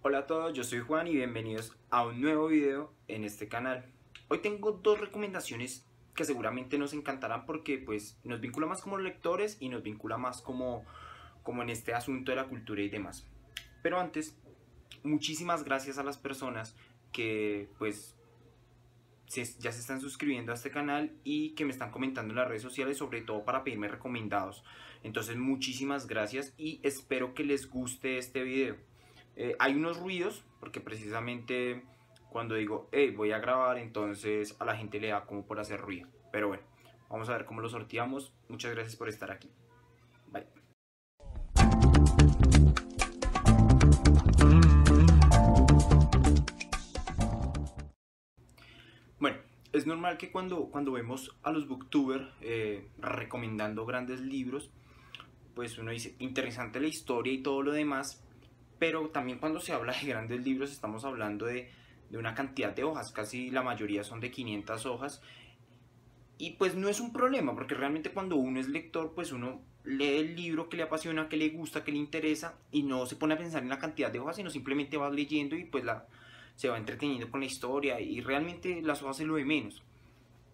Hola a todos, yo soy Juan y bienvenidos a un nuevo video en este canal. Hoy tengo dos recomendaciones que seguramente nos encantarán porque pues nos vincula más como lectores y nos vincula más como en este asunto de la cultura y demás. Pero antes, muchísimas gracias a las personas que pues ya se están suscribiendo a este canal y que me están comentando en las redes sociales, sobre todo para pedirme recomendados. Entonces muchísimas gracias y espero que les guste este video. Hay unos ruidos porque precisamente cuando digo hey, voy a grabar, entonces a la gente le da como por hacer ruido. Pero bueno, vamos a ver cómo lo sorteamos. Muchas gracias por estar aquí. Bye. Bueno, es normal que cuando vemos a los booktubers recomendando grandes libros, pues uno dice, interesante la historia y todo lo demás, pero también cuando se habla de grandes libros estamos hablando de una cantidad de hojas, casi la mayoría son de 500 hojas, y pues no es un problema, porque realmente cuando uno es lector, pues uno lee el libro que le apasiona, que le gusta, que le interesa, y no se pone a pensar en la cantidad de hojas, sino simplemente va leyendo y pues se va entreteniendo con la historia, y realmente las hojas es lo de menos.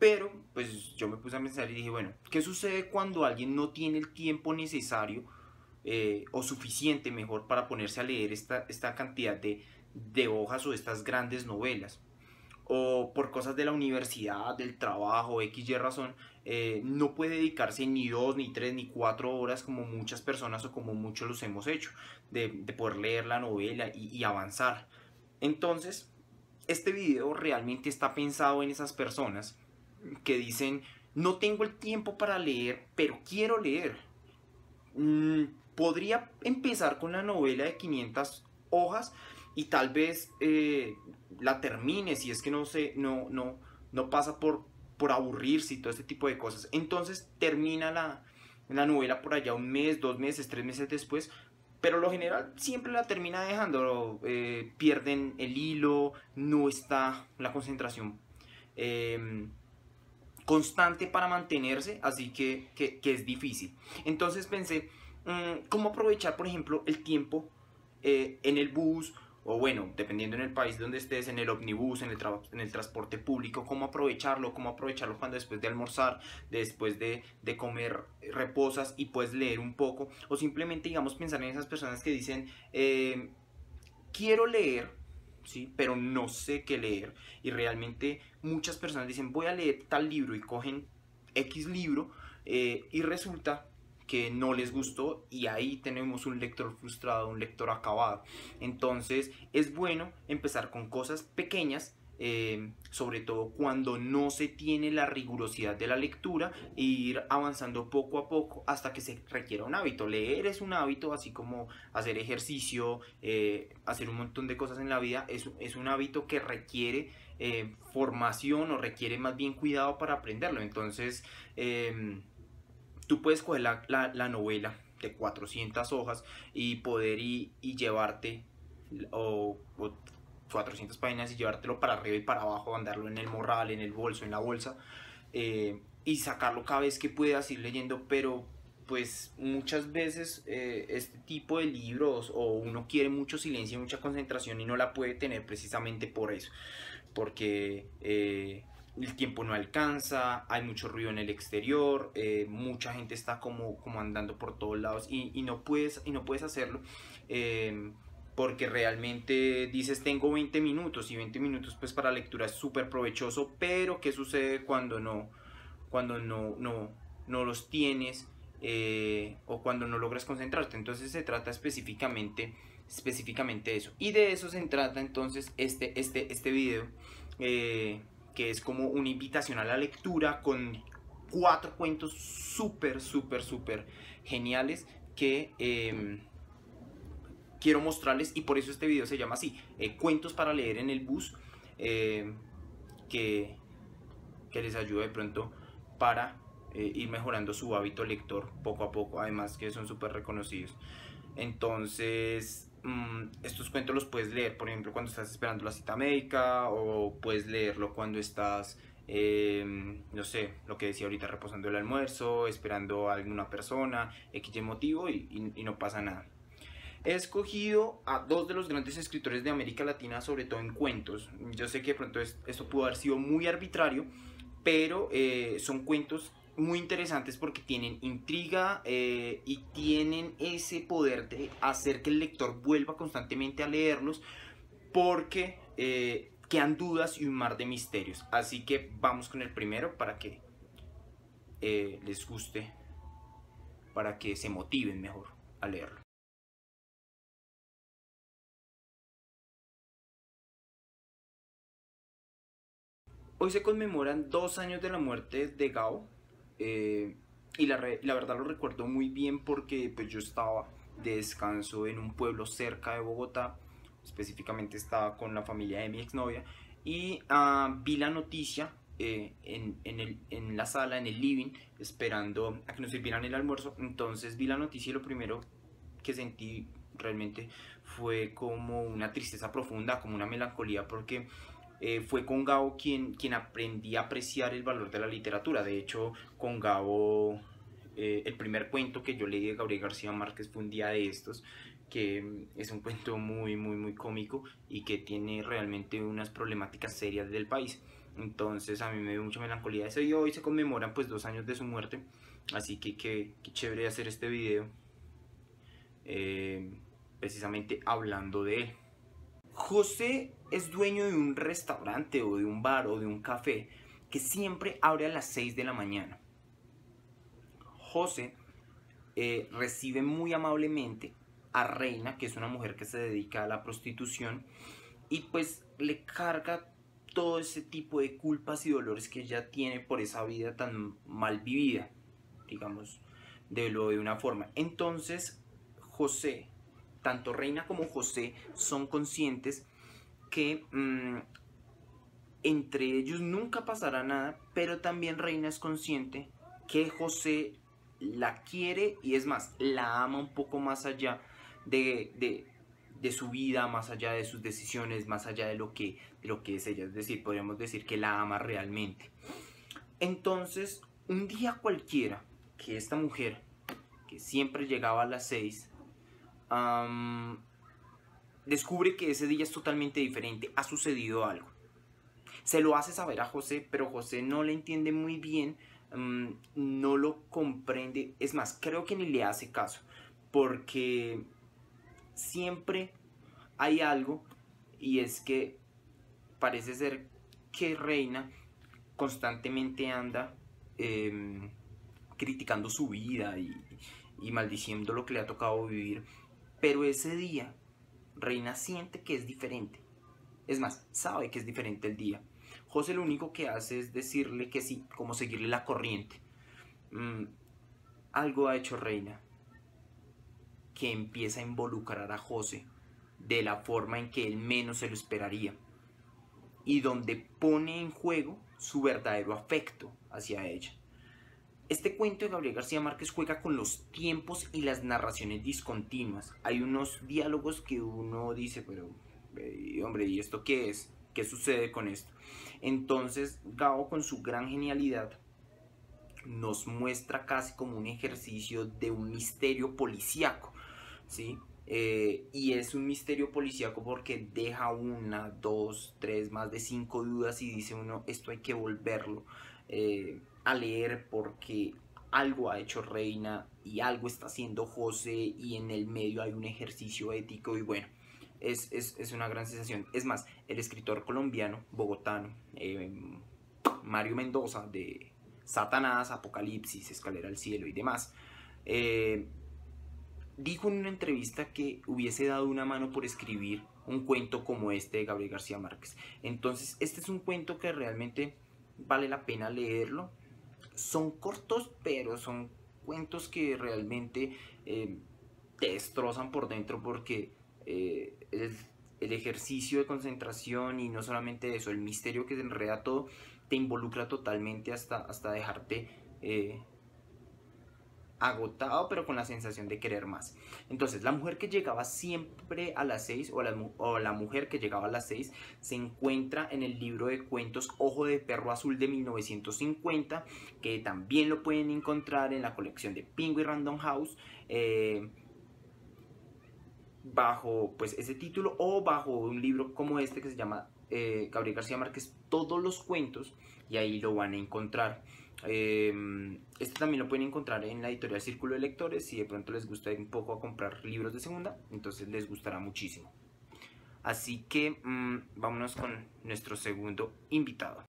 Pero, pues yo me puse a pensar y dije, bueno, ¿qué sucede cuando alguien no tiene el tiempo necesario o suficiente, mejor, para ponerse a leer esta cantidad de hojas o estas grandes novelas? O por cosas de la universidad, del trabajo, X, Y razón, no puede dedicarse ni 2, ni 3, ni 4 horas como muchas personas o como muchos los hemos hecho, de poder leer la novela y avanzar. Entonces, este video realmente está pensado en esas personas que dicen, no tengo el tiempo para leer, pero quiero leer. Mm, Podría empezar con la novela de 500 hojas y tal vez la termine si es que no pasa por aburrirse y todo este tipo de cosas. Entonces termina la novela por allá un mes, 2 meses, 3 meses después, pero lo general siempre la termina dejando, pierden el hilo, no está la concentración eh, constante para mantenerse, así que es difícil. Entonces pensé, ¿cómo aprovechar, por ejemplo, el tiempo en el bus? O bueno, dependiendo en el país donde estés, en el ómnibus, en el transporte público, cómo aprovecharlo cuando después de almorzar, después de comer, reposas y puedes leer un poco, o simplemente, digamos, pensar en esas personas que dicen, quiero leer, ¿sí? Pero no sé qué leer. Y realmente muchas personas dicen, voy a leer tal libro y cogen X libro y resulta que no les gustó y ahí tenemos un lector frustrado, un lector acabado. Entonces es bueno empezar con cosas pequeñas, sobre todo cuando no se tiene la rigurosidad de la lectura, e ir avanzando poco a poco hasta que se requiera un hábito. Leer es un hábito, así como hacer ejercicio, hacer un montón de cosas en la vida, es un hábito que requiere formación o requiere más bien cuidado para aprenderlo. Entonces, tú puedes coger la novela de 400 hojas y poder y llevarte o 400 páginas y llevártelo para arriba y para abajo, andarlo en el morral, en el bolso, en la bolsa, y sacarlo cada vez que puedas ir leyendo, pero pues muchas veces este tipo de libros o uno quiere mucho silencio y mucha concentración y no la puede tener precisamente por eso, porque el tiempo no alcanza, hay mucho ruido en el exterior, mucha gente está como andando por todos lados y no puedes hacerlo. Porque realmente dices tengo 20 minutos y 20 minutos pues para lectura es súper provechoso, pero ¿qué sucede cuando no los tienes o cuando no logras concentrarte? Entonces se trata específicamente de eso. Y de eso se trata entonces este video, que es como una invitación a la lectura con 4 cuentos súper geniales que quiero mostrarles, y por eso este video se llama así, cuentos para leer en el bus, eh, que, que les ayude de pronto para ir mejorando su hábito lector poco a poco, además que son súper reconocidos. Entonces, estos cuentos los puedes leer, por ejemplo, cuando estás esperando la cita médica, o puedes leerlo cuando estás, no sé, lo que decía ahorita, reposando el almuerzo, esperando a alguna persona, X motivo, y no pasa nada. He escogido a dos de los grandes escritores de América Latina, sobre todo en cuentos. Yo sé que de pronto esto pudo haber sido muy arbitrario, pero son cuentos muy interesantes porque tienen intriga y tienen ese poder de hacer que el lector vuelva constantemente a leerlos porque quedan dudas y un mar de misterios. Así que vamos con el primero para que les guste, para que se motiven mejor a leerlo. Hoy se conmemoran 2 años de la muerte de Gao y la verdad lo recuerdo muy bien porque pues, yo estaba de descanso en un pueblo cerca de Bogotá, específicamente estaba con la familia de mi exnovia y vi la noticia en la sala, en el living, esperando a que nos sirvieran el almuerzo. Entonces vi la noticia y lo primero que sentí realmente fue como una tristeza profunda, como una melancolía, porque fue con Gabo quien aprendí a apreciar el valor de la literatura. De hecho, con Gabo, el primer cuento que yo leí de Gabriel García Márquez fue Un día de estos, que es un cuento muy cómico y que tiene realmente unas problemáticas serias del país. Entonces a mí me dio mucha melancolía eso y hoy se conmemoran pues 2 años de su muerte. Así que qué chévere hacer este video precisamente hablando de él. José es dueño de un restaurante o de un bar o de un café que siempre abre a las 6 de la mañana. José recibe muy amablemente a Reina, que es una mujer que se dedica a la prostitución, y pues le carga todo ese tipo de culpas y dolores que ella tiene por esa vida tan mal vivida, digamos, de una forma. Entonces, José, tanto Reina como José son conscientes que entre ellos nunca pasará nada, pero también Reina es consciente que José la quiere y es más, la ama un poco más allá de su vida, más allá de sus decisiones, más allá de lo que es ella. Es decir, podríamos decir que la ama realmente. Entonces, un día cualquiera que esta mujer, que siempre llegaba a las 6, descubre que ese día es totalmente diferente, ha sucedido algo. Se lo hace saber a José, pero José no le entiende muy bien, no lo comprende, es más, creo que ni le hace caso, porque siempre hay algo y es que parece ser que Reina constantemente anda criticando su vida y maldiciendo lo que le ha tocado vivir, pero ese día Reina siente que es diferente. Es más, sabe que es diferente el día. José lo único que hace es decirle que sí, como seguirle la corriente. Algo ha hecho Reina que empieza a involucrar a José de la forma en que él menos se lo esperaría y donde pone en juego su verdadero afecto hacia ella. Este cuento de Gabriel García Márquez juega con los tiempos y las narraciones discontinuas. Hay unos diálogos que uno dice, pero hombre, ¿y esto qué es? ¿Qué sucede con esto? Entonces Gabo, con su gran genialidad, nos muestra casi como un ejercicio de un misterio policíaco, ¿sí? Y es un misterio policíaco porque deja una, dos, tres, más de 5 dudas y dice uno, esto hay que volverlo a leer porque algo ha hecho Reina y algo está haciendo José y en el medio hay un ejercicio ético y bueno, es una gran sensación. Es más, el escritor colombiano, bogotano, Mario Mendoza, de Satanás, Apocalipsis, Escalera al Cielo y demás, dijo en una entrevista que hubiese dado una mano por escribir un cuento como este de Gabriel García Márquez. Entonces, este es un cuento que realmente vale la pena leerlo. Son cortos, pero son cuentos que realmente te destrozan por dentro porque el ejercicio de concentración y no solamente eso, el misterio que se enreda todo, te involucra totalmente hasta dejarte agotado, pero con la sensación de querer más. Entonces, la mujer que llegaba siempre a las 6 o la mujer que llegaba a las 6 se encuentra en el libro de cuentos Ojo de Perro Azul de 1950, que también lo pueden encontrar en la colección de Penguin Random House. bajo pues ese título o bajo un libro como este que se llama Gabriel García Márquez, Todos los cuentos, y ahí lo van a encontrar. Este también lo pueden encontrar en la editorial Círculo de Lectores. Si de pronto les gusta ir un poco a comprar libros de segunda, entonces les gustará muchísimo. Así que vámonos con nuestro segundo invitado.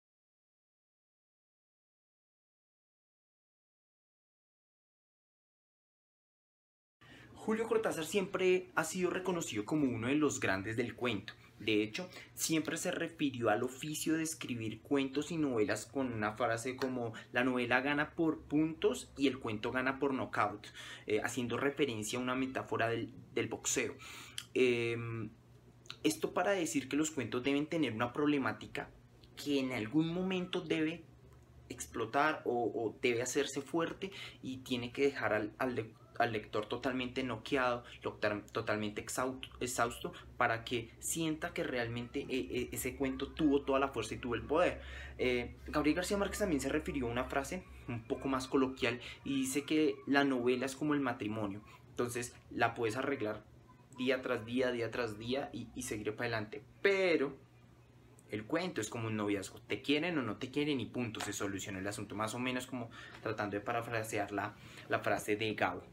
Julio Cortázar siempre ha sido reconocido como uno de los grandes del cuento. De hecho, siempre se refirió al oficio de escribir cuentos y novelas con una frase como la novela gana por puntos y el cuento gana por nocaut, haciendo referencia a una metáfora del boxeo. Eh, Esto para decir que los cuentos deben tener una problemática que en algún momento debe explotar o debe hacerse fuerte y tiene que dejar al lector totalmente noqueado, totalmente exhausto, para que sienta que realmente ese cuento tuvo toda la fuerza y tuvo el poder. Gabriel García Márquez también se refirió a una frase un poco más coloquial y dice que la novela es como el matrimonio, entonces la puedes arreglar día tras día, día tras día y seguir para adelante, pero el cuento es como un noviazgo, te quieren o no te quieren y punto, se soluciona el asunto, más o menos como tratando de parafrasear la frase de Gabo.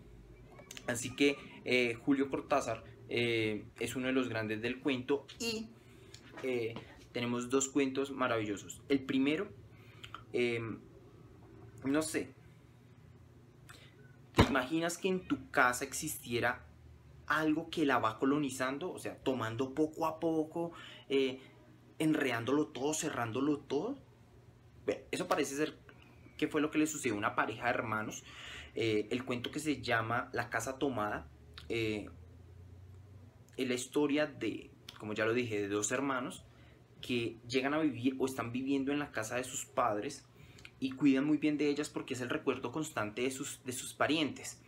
Así que Julio Cortázar es uno de los grandes del cuento y tenemos dos cuentos maravillosos. El primero, eh, no sé, ¿te imaginas que en tu casa existiera algo que la va colonizando? O sea, tomando poco a poco, enredándolo todo, cerrándolo todo. Bueno, eso parece ser que fue lo que le sucedió a una pareja de hermanos. El cuento que se llama La Casa Tomada es la historia de, como ya lo dije, de dos hermanos que llegan a vivir o están viviendo en la casa de sus padres y cuidan muy bien de ellas porque es el recuerdo constante de sus parientes.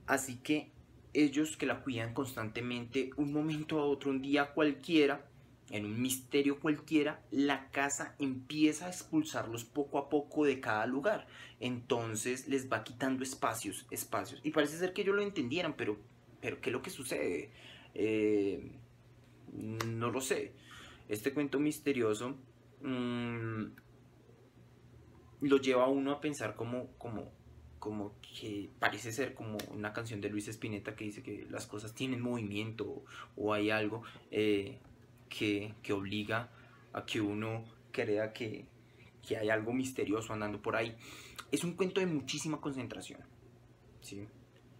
Así que ellos que la cuidan constantemente, un momento a otro, un día cualquiera, en un misterio cualquiera, la casa empieza a expulsarlos poco a poco de cada lugar. Entonces les va quitando espacios. Y parece ser que ellos lo entendieran, pero ¿qué es lo que sucede? Eh, no lo sé. Este cuento misterioso lo lleva a uno a pensar como que parece ser como una canción de Luis Spinetta que dice que las cosas tienen movimiento o hay algo que obliga a que uno crea que hay algo misterioso andando por ahí. Es un cuento de muchísima concentración, ¿sí?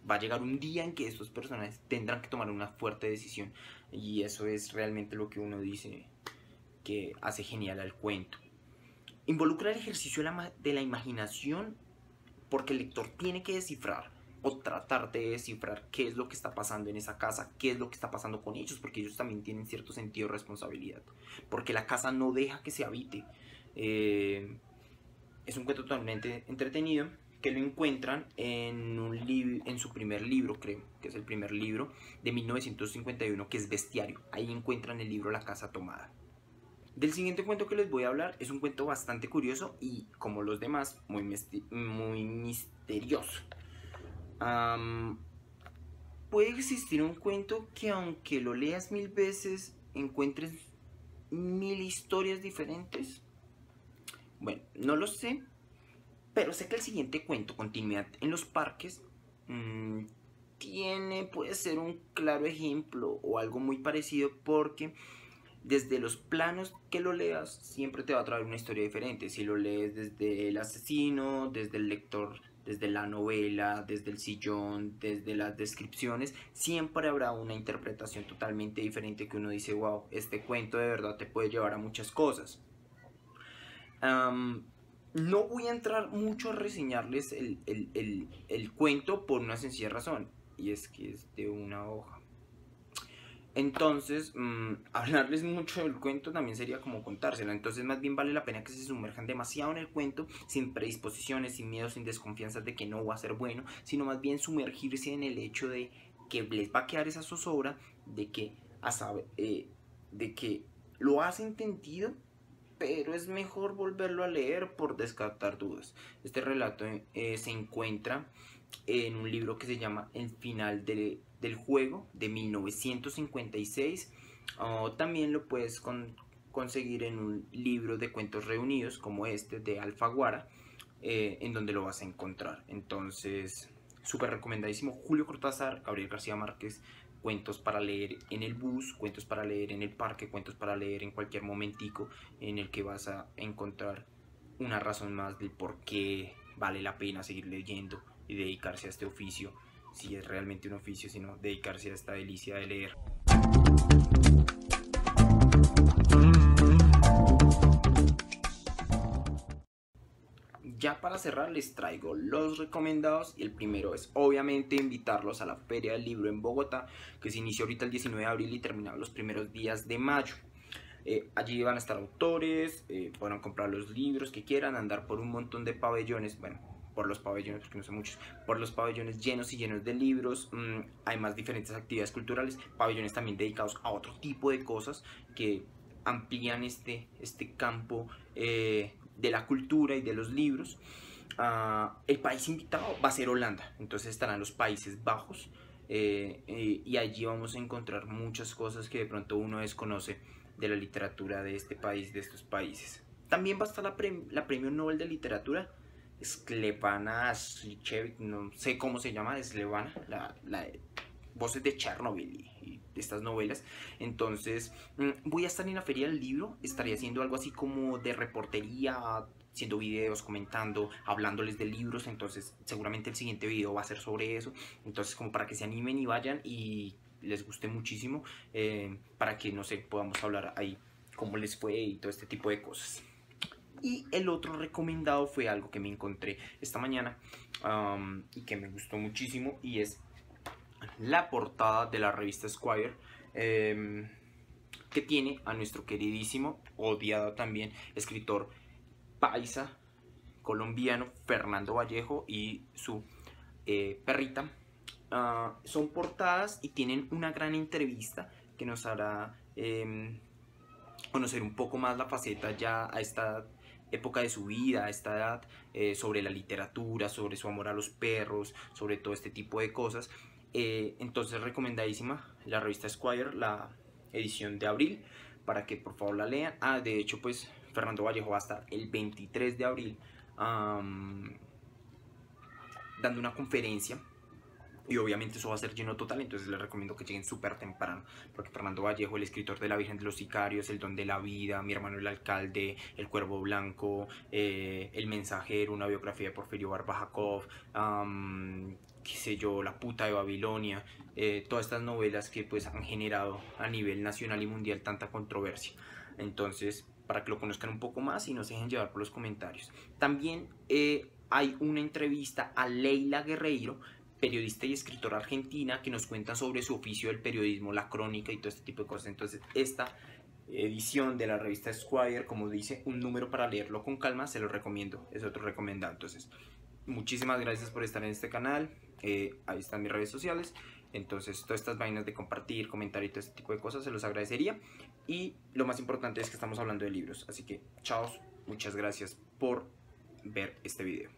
Va a llegar un día en que estos personajes tendrán que tomar una fuerte decisión y eso es realmente lo que uno dice que hace genial al cuento. Involucra el ejercicio de la imaginación porque el lector tiene que descifrar o tratar de descifrar qué es lo que está pasando en esa casa, qué es lo que está pasando con ellos, porque ellos también tienen cierto sentido de responsabilidad, porque la casa no deja que se habite. Es un cuento totalmente entretenido que lo encuentran en su primer libro, creo que es el primer libro de 1951, que es Bestiario. Ahí encuentran el libro La Casa Tomada. Del siguiente cuento que les voy a hablar es un cuento bastante curioso y, como los demás, muy misterioso. Puede existir un cuento que, aunque lo leas 1000 veces, encuentres 1000 historias diferentes. Bueno, no lo sé, pero sé que el siguiente cuento, Continuidad en los Parques, puede ser un claro ejemplo o algo muy parecido porque desde los planos que lo leas, siempre te va a traer una historia diferente. Si lo lees desde el asesino, desde el lector, desde la novela, desde el sillón, desde las descripciones, siempre habrá una interpretación totalmente diferente que uno dice, wow, este cuento de verdad te puede llevar a muchas cosas. No voy a entrar mucho a reseñarles el cuento por una sencilla razón, y es que es de una hoja. Entonces, hablarles mucho del cuento también sería como contárselo. Entonces, más bien vale la pena que se sumerjan demasiado en el cuento, sin predisposiciones, sin miedos, sin desconfianzas de que no va a ser bueno, sino más bien sumergirse en el hecho de que les va a quedar esa zozobra, de que lo has entendido, pero es mejor volverlo a leer por descartar dudas. Este relato se encuentra en un libro que se llama El final del juego de 1956. También lo puedes conseguir en un libro de cuentos reunidos como este de Alfaguara, en donde lo vas a encontrar. Entonces, súper recomendadísimo. Julio Cortázar, Gabriel García Márquez, cuentos para leer en el bus, cuentos para leer en el parque, cuentos para leer en cualquier momentico en el que vas a encontrar una razón más del por qué vale la pena seguir leyendo y dedicarse a este oficio, si es realmente un oficio, sino dedicarse a esta delicia de leer. Ya para cerrar les traigo los recomendados y el primero es obviamente invitarlos a la Feria del Libro en Bogotá, que se inició ahorita el 19 de abril y terminaba los primeros días de mayo. Allí van a estar autores, podrán comprar los libros que quieran, andar por un montón de pabellones, bueno, por los pabellones, porque no son muchos, por los pabellones llenos y llenos de libros. Hay más diferentes actividades culturales, pabellones también dedicados a otro tipo de cosas que amplían este campo de la cultura y de los libros. El país invitado va a ser Holanda, entonces estarán los Países Bajos, y allí vamos a encontrar muchas cosas que de pronto uno desconoce de la literatura de este país, de estos países. También va a estar la Premio Nobel de Literatura, Sklevana Slichevich, no sé cómo se llama, Sklevana, la Voces de Chernobyl y de estas novelas. Entonces voy a estar en la Feria del Libro, estaría haciendo algo así como de reportería, haciendo videos, comentando, hablándoles de libros. Entonces seguramente el siguiente video va a ser sobre eso, entonces como para que se animen y vayan y les guste muchísimo, para que, no sé, podamos hablar ahí cómo les fue y todo este tipo de cosas. Y el otro recomendado fue algo que me encontré esta mañana, y que me gustó muchísimo, y es la portada de la revista Esquire, que tiene a nuestro queridísimo, odiado también, escritor paisa colombiano Fernando Vallejo y su perrita. Son portadas y tienen una gran entrevista que nos hará conocer un poco más la faceta ya a esta época de su vida, a esta edad, sobre la literatura, sobre su amor a los perros, sobre todo este tipo de cosas. Entonces recomendadísima la revista Esquire, la edición de abril, para que por favor la lean. De hecho, pues Fernando Vallejo va a estar el 23 de abril dando una conferencia, y obviamente eso va a ser lleno total, entonces les recomiendo que lleguen súper temprano, porque Fernando Vallejo, el escritor de La Virgen de los Sicarios, El Don de la Vida, Mi hermano el alcalde, El Cuervo Blanco, El Mensajero, una biografía de Porfirio Barbajakov, qué sé yo, La puta de Babilonia, todas estas novelas que pues han generado a nivel nacional y mundial tanta controversia. Entonces, para que lo conozcan un poco más y no se dejen llevar por los comentarios. También hay una entrevista a Leila Guerreiro, periodista y escritora argentina, que nos cuenta sobre su oficio del periodismo, la crónica y todo este tipo de cosas. Entonces esta edición de la revista Esquire, como dice, un número para leerlo con calma, se lo recomiendo, es otro recomendado. Entonces muchísimas gracias por estar en este canal, ahí están mis redes sociales. Entonces todas estas vainas de compartir, comentar y todo este tipo de cosas se los agradecería, y lo más importante es que estamos hablando de libros. Así que chao, muchas gracias por ver este video.